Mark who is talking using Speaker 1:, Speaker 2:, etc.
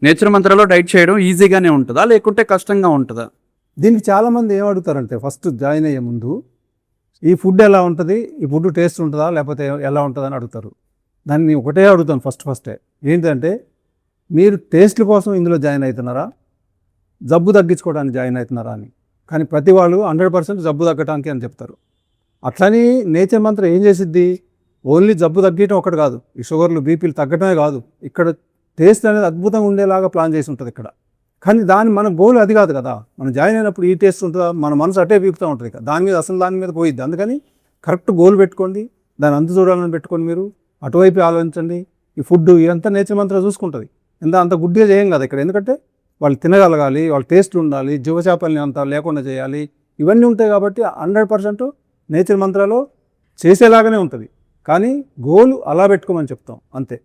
Speaker 1: Nature మంత్రాలో diet చేయడం ఈజీగానే ఉంటుందా లేకుంటే కష్టంగా ఉంటుందా?
Speaker 2: దీనికి చాలామంది ఏం అడుగుతారంటే ఫస్ట్ జాయిన్ అయ్యే ముందు ఈ ఫుడ్ ఎలా ఉంటుంది, ఈ ఫుడ్ టేస్ట్ ఉంటుందా లేకపోతే ఎలా ఉంటుందని అడుగుతారు. దాన్ని ఒకటే అడుగుతాను ఫస్టే ఏంటంటే, మీరు టేస్ట్ల కోసం ఇందులో జాయిన్ అవుతున్నారా, జబ్బు తగ్గించుకోవడానికి జాయిన్ అవుతున్నారా అని. కానీ ప్రతి వాళ్ళు 100% జబ్బు తగ్గడానికి అని చెప్తారు. అట్లని నేచర్ మంత్రం ఏం చేసిద్ది, ఓన్లీ జబ్బు తగ్గటం ఒకటి కాదు, ఈ షుగర్లు బీపీలు తగ్గటమే కాదు, ఇక్కడ టేస్ట్ అనేది అద్భుతంగా ఉండేలాగా ప్లాన్ చేసి ఉంటుంది ఇక్కడ. కానీ మన గోల్ అది కాదు కదా. మనం జాయిన్ అయినప్పుడు ఈ టేస్ట్ ఉంటుందా, మన మనసు అటే వీపుతూ ఉంటుంది. దాని మీద పోయిద్ది. అందుకని కరెక్ట్ గోల్ పెట్టుకోండి, దాని అంత చూడాలని పెట్టుకోండి, మీరు అటువైపు ఆలోచించండి. ఈ ఫుడ్ ఇదంతా నేచర్ మంత్రం చూసుకుంటుంది. అంత గుడ్డిగా చేయం కదా ఇక్కడ. ఎందుకంటే వాళ్ళు తినగలగాలి, వాళ్ళ టేస్ట్ ఉండాలి, జీవచేపల్ని అంత లేకుండా చేయాలి, ఇవన్నీ ఉంటాయి. కాబట్టి 100% నేచర్ మంత్రాలో చేసేలాగానే ఉంటుంది. కానీ గోల్ అలా పెట్టుకోమని చెప్తాం అంతే.